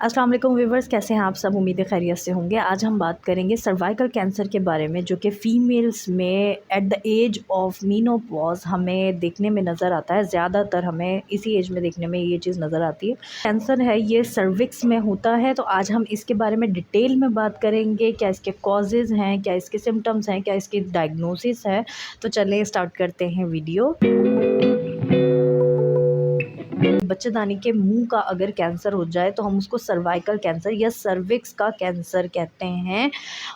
अस्सलाम वालेकुम व्यूवर्स, कैसे हैं आप सब। उम्मीद है खैरियत से होंगे। आज हम बात करेंगे सर्वाइकल कैंसर के बारे में, जो कि फ़ीमेल्स में एट द एज ऑफ मीनोपॉज़ हमें देखने में नज़र आता है। ज़्यादातर हमें इसी एज में देखने में ये चीज़ नज़र आती है। कैंसर है ये सर्विक्स में होता है, तो आज हम इसके बारे में डिटेल में बात करेंगे। क्या इसके कॉजेज़ हैं, क्या इसके सिम्पटम्स हैं, क्या इसकी डायग्नोसिस है। तो चलिए स्टार्ट करते हैं वीडियो। बच्चेदानी के मुंह का अगर कैंसर हो जाए तो हम उसको सर्वाइकल कैंसर या सर्विक्स का कैंसर कहते हैं।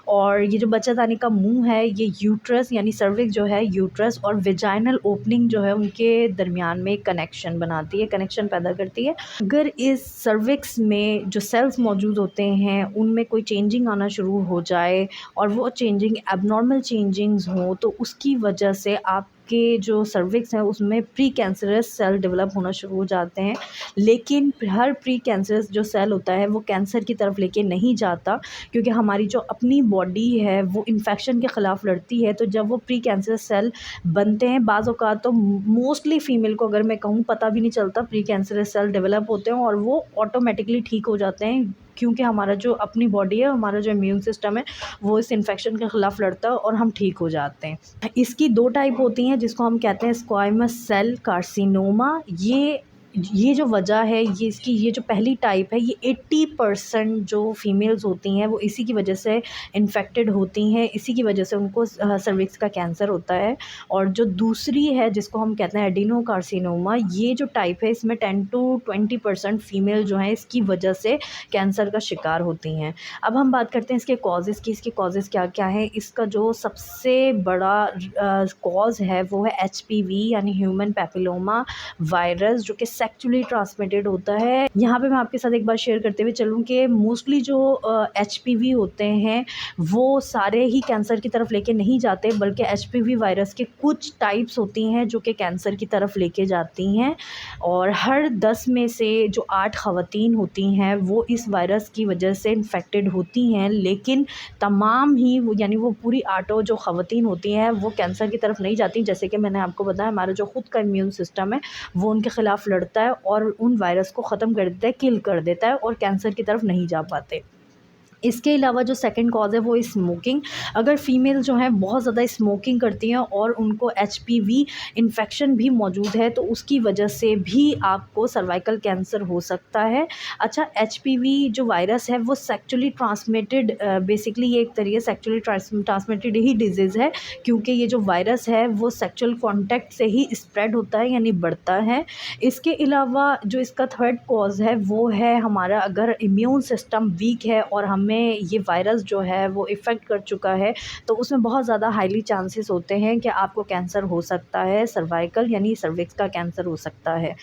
और ये जो बच्चेदानी का मुंह है, ये यूट्रस यानी सर्विक्स जो है, यूट्रस और विजाइनल ओपनिंग जो है उनके दरमियान में कनेक्शन बनाती है, कनेक्शन पैदा करती है। अगर इस सर्विक्स में जो सेल्स मौजूद होते हैं उनमें कोई चेंजिंग आना शुरू हो जाए और वो चेंजिंग एबनॉर्मल चेंजिंग्स हों, तो उसकी वजह से आप के जो सर्विक्स है उसमें प्री कैंसरस सेल डेवलप होना शुरू हो जाते हैं। लेकिन हर प्री कैंसरस जो सेल होता है वो कैंसर की तरफ लेके नहीं जाता, क्योंकि हमारी जो अपनी बॉडी है वो इन्फेक्शन के ख़िलाफ़ लड़ती है। तो जब वो प्री कैंसरस सेल बनते हैं, बाज़ औक़ात तो मोस्टली फ़ीमेल को अगर मैं कहूँ पता भी नहीं चलता, प्री कैंसरस सेल डेवलप होते हैं और वो ऑटोमेटिकली ठीक हो जाते हैं, क्योंकि हमारा जो अपनी बॉडी है, हमारा जो इम्यून सिस्टम है, वो इस इन्फेक्शन के ख़िलाफ़ लड़ता है और हम ठीक हो जाते हैं। इसकी 2 टाइप होती हैं, जिसको हम कहते हैं स्क्वामस सेल कार्सिनोमा। ये जो वजह है, ये इसकी ये जो पहली टाइप है, ये 80% जो फीमेल्स होती हैं वो इसी की वजह से इन्फेक्टेड होती हैं, इसी की वजह से उनको सर्विक्स का कैंसर होता है। और जो दूसरी है जिसको हम कहते हैं एडिनो कार्सिनोमा, ये जो टाइप है इसमें 10 to 20% फीमेल जो हैं इसकी वजह से कैंसर का शिकार होती हैं। अब हम बात करते हैं इसके कॉजेज़ की। इसके कॉजेज़ क्या-क्या हैं। इसका जो सबसे बड़ा कॉज़ है वो है एचपीवी यानी ह्यूमन पैपिलोमा वायरस, जो कि सेक्सुअली ट्रांसमिटेड होता है। यहाँ पे मैं आपके साथ एक बात शेयर करते हुए चलूँ कि मोस्टली जो एचपीवी होते हैं वो सारे ही कैंसर की तरफ लेके नहीं जाते, बल्कि एचपीवी वायरस के कुछ टाइप्स होती हैं जो कि कैंसर की तरफ लेके जाती हैं। और हर 10 में से जो 8 ख़वातीन होती हैं वो इस वायरस की वजह से इन्फेक्टेड होती हैं, लेकिन तमाम ही वो यानी वो पूरी 8 जो ख़वातीन होती हैं वो कैंसर की तरफ नहीं जाती। जैसे कि मैंने आपको बताया, हमारा जो ख़ुद का इम्यून सिस्टम है वो उनके ख़िलाफ़ लड़ता है और उन वायरस को ख़त्म कर देता है, किल कर देता है, और कैंसर की तरफ नहीं जा पाते। इसके अलावा जो सेकंड कॉज़ है वो स्मोकिंग। अगर फ़ीमेल जो हैं बहुत ज़्यादा स्मोकिंग करती हैं और उनको एचपीवी इन्फेक्शन भी मौजूद है, तो उसकी वजह से भी आपको सर्वाइकल कैंसर हो सकता है। अच्छा, एचपीवी जो वायरस है वो सेक्सुअली ट्रांसमिटेड, बेसिकली ये एक तरीके सेक्सुअली ट्रांसमिटेड ही डिजीज़ है, क्योंकि ये जो वायरस है वो सेक्सुअल कॉन्टैक्ट से ही स्प्रेड होता है यानी बढ़ता है। इसके अलावा जो इसका थर्ड कॉज़ है वो है हमारा अगर इम्यून सिस्टम वीक है और हमें ये वायरस जो है वो इफ़ेक्ट कर चुका है, तो उसमें बहुत ज़्यादा हाईली चांसेस होते हैं कि आपको कैंसर हो सकता है, सर्वाइकल यानी सर्विक्स का कैंसर हो सकता है।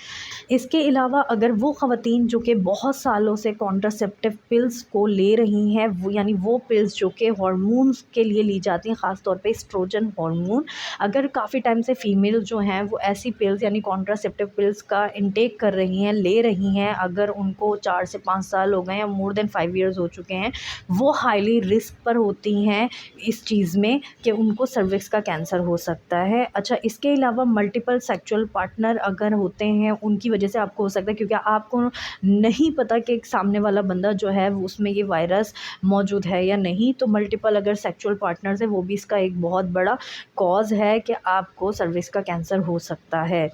इसके अलावा अगर वो ख़वातीन जो कि बहुत सालों से कॉन्ट्रासेप्टिव पिल्स को ले रही हैं, वो यानी वो पिल्स जो कि हार्मोन्स के लिए ली जाती हैं, ख़ास तौर पे एस्ट्रोजन हार्मोन, अगर काफ़ी टाइम से फ़ीमेल जो हैं वो ऐसी पिल्स यानी कॉन्ट्रासेप्टिव पिल्स का इंटेक कर रही हैं, ले रही हैं, अगर उनको 4 से 5 साल हो गए या मोर देन 5 ईयर्स हो चुके हैं, वो हाईली रिस्क पर होती हैं इस चीज़ में कि उनको सर्विक्स का कैंसर हो सकता है। अच्छा, इसके अलावा मल्टीपल सेक्सुअल पार्टनर अगर होते हैं उनकी वजह से आपको हो सकता है, क्योंकि आपको नहीं पता कि सामने वाला बंदा जो है उसमें ये वायरस मौजूद है या नहीं। तो मल्टीपल अगर सेक्सुअल पार्टनर्स है वो भी इसका एक बहुत बड़ा कॉज़ है कि आपको सर्विक्स का कैंसर हो सकता है।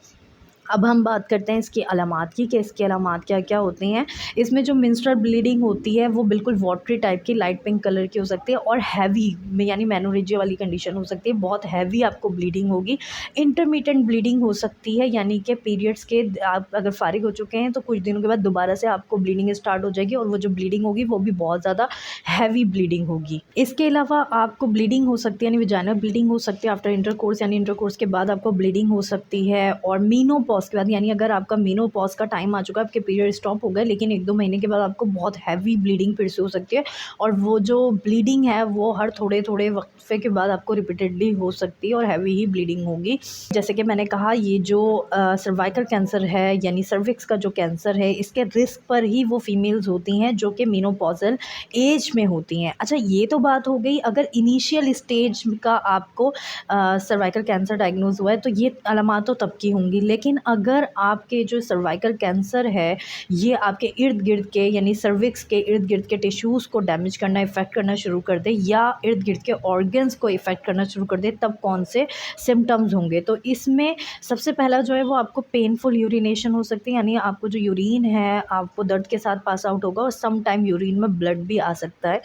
अब हम बात करते हैं इसकी अलामात की, कि इसकी अलामात क्या-क्या होती हैं। इसमें जो मेंस्ट्रुअल ब्लीडिंग होती है वो बिल्कुल वाटरी टाइप की लाइट पिंक कलर की हो सकती है और हैवी यानी मेनोरेजिया वाली कंडीशन हो सकती है, बहुत हैवी आपको ब्लीडिंग होगी। इंटरमिटेंट ब्लीडिंग हो सकती है, यानी कि पीरियड्स के आप अगर फ़ारिग हो चुके हैं तो कुछ दिनों के बाद दोबारा से आपको ब्लीडिंग स्टार्ट हो जाएगी, और वो जो ब्लीडिंग होगी वो भी बहुत ज़्यादा हैवी ब्लीडिंग होगी। इसके अलावा आपको ब्लीडिंग हो सकती है यानी वेजाइनल ब्लीडिंग हो सकती है आफ्टर इंटरकोर्स, यानी इंटरकोर्स के बाद आपको ब्लीडिंग हो सकती है। और मेनोपॉज़ के बाद, यानी अगर आपका मेनोपॉज़ का टाइम आ चुका है, आपके पीरियड स्टॉप हो गए, लेकिन 1-2 महीने के बाद आपको बहुत हैवी ब्लीडिंग फिर से हो सकती है, और वो जो ब्लीडिंग है वो हर थोड़े-थोड़े वक़्फ़े के बाद आपको रिपीटेडली हो सकती है और हैवी ही ब्लीडिंग होगी। जैसे कि मैंने कहा, ये जो सर्वाइकल कैंसर है यानी सर्विक्स का जो कैंसर है, इसके रिस्क पर ही वो फीमेल्स होती हैं जो कि मेनोपॉज़ल एज में होती हैं। अच्छा, ये तो बात हो गई अगर इनिशियल स्टेज का आपको सर्वाइकल कैंसर डायग्नोज़ हुआ है, तो ये अलामात तो तब की होंगी। लेकिन अगर आपके जो सर्वाइकल कैंसर है ये आपके इर्द गिर्द के यानी सर्विक्स के इर्द गिर्द के टिश्यूज़ को डैमेज करना, इफ़ेक्ट करना शुरू कर दे या इर्द गिर्द के ऑर्गन्स को इफ़ेक्ट करना शुरू कर दे, तब कौन से सिम्टम्स होंगे। तो इसमें सबसे पहला जो है वो आपको पेनफुल यूरिनेशन हो सकती है, यानी आपको जो यूरिन है आपको दर्द के साथ पास आउट होगा और सम टाइम यूरिन में ब्लड भी आ सकता है।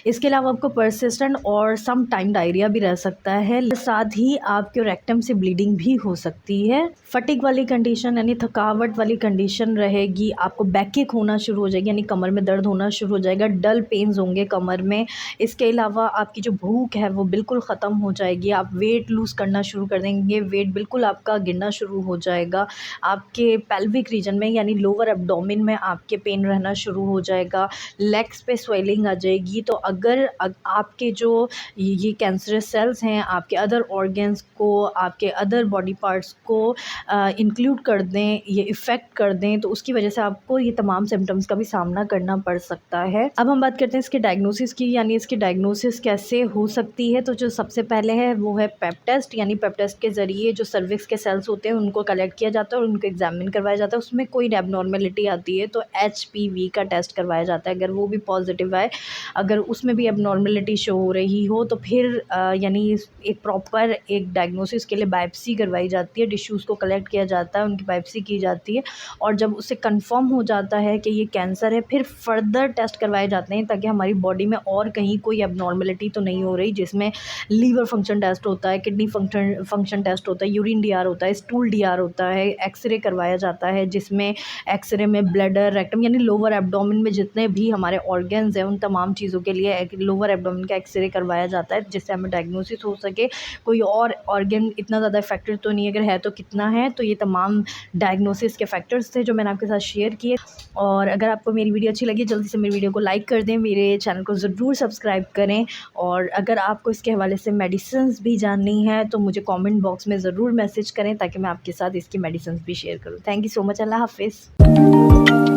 इसके अलावा आपको परसिस्टेंट और सम टाइम डायरिया भी रह सकता है, साथ ही आपके रेक्टम से ब्लीडिंग भी हो सकती है। फटीग वाली कंडीशन यानी थकावट वाली कंडीशन रहेगी, आपको बैकएक होना शुरू हो जाएगी यानी कमर में दर्द होना शुरू हो जाएगा, डल पेन्स होंगे कमर में। इसके अलावा आपकी जो भूख है वो बिल्कुल ख़त्म हो जाएगी, आप वेट लूज़ करना शुरू कर देंगे, वेट बिल्कुल आपका गिरना शुरू हो जाएगा, आपके पेल्विक रीजन में यानी लोअर एब्डोमेन में आपके पेन रहना शुरू हो जाएगा, लेग्स पे स्वेलिंग आ जाएगी। तो अगर आपके जो ये कैंसरस सेल्स हैं आपके अदर ऑर्गन्स को, आपके अदर बॉडी पार्ट्स को इंक्लूड कर दें, ये इफ़ेक्ट कर दें, तो उसकी वजह से आपको ये तमाम सिम्टम्स का भी सामना करना पड़ सकता है। अब हम बात करते हैं इसके डायग्नोसिस की, यानी इसकी डायग्नोसिस कैसे हो सकती है। तो जो सबसे पहले है वो है पेप टेस्ट, यानी पेप टेस्ट के ज़रिए जो सर्विक्स के सेल्स होते हैं उनको कलेक्ट किया जाता है और उनको एग्जामिन करवाया जाता है। उसमें कोई एबनॉर्मेलिटी आती है तो HPV का टेस्ट करवाया जाता है, अगर वो भी पॉजिटिव आए, अगर उसमें भी एबनॉर्मेलिटी शो हो रही हो तो फिर यानी एक प्रॉपर एक डायग्नोसिस के लिए बायोप्सी करवाई जाती है, टिश्यूज़ को कलेक्ट किया जाता है, उनकी बायोप्सी की जाती है और जब उससे कंफर्म हो जाता है कि ये कैंसर है फिर फर्दर टेस्ट करवाए जाते हैं ताकि हमारी बॉडी में और कहीं कोई एबनॉर्मेलिटी तो नहीं हो रही, जिसमें लीवर फंक्शन टेस्ट होता है, किडनी फंक्शन टेस्ट होता है, यूरिन DR होता है, स्टूल DR होता है, एक्सरे करवाया जाता है जिसमें एक्सरे में ब्लैडर, रेक्टम यानी लोअर एब्डोमेन में जितने भी हमारे ऑर्गन्स हैं उन तमाम चीज़ों के लिए लोअर एब्डोमेन का एक्सरे करवाया जाता है जिससे हमें डायग्नोसिस हो सके कोई और ऑर्गन इतना ज़्यादा इफेक्टेड तो नहीं, अगर है तो कितना है। तो ये तमाम डायग्नोसिस के फैक्टर्स थे जो मैंने आपके साथ शेयर किए। और अगर आपको मेरी वीडियो अच्छी लगी जल्दी से मेरी वीडियो को लाइक कर दें, मेरे चैनल को ज़रूर सब्सक्राइब करें और अगर आपको इसके हवाले से मेडिसिन्स भी जाननी है तो मुझे कमेंट बॉक्स में ज़रूर मैसेज करें ताकि मैं आपके साथ इसकी मेडिसिन्स भी शेयर करूँ। Thank you so much. अल्लाह हाफ़िज़।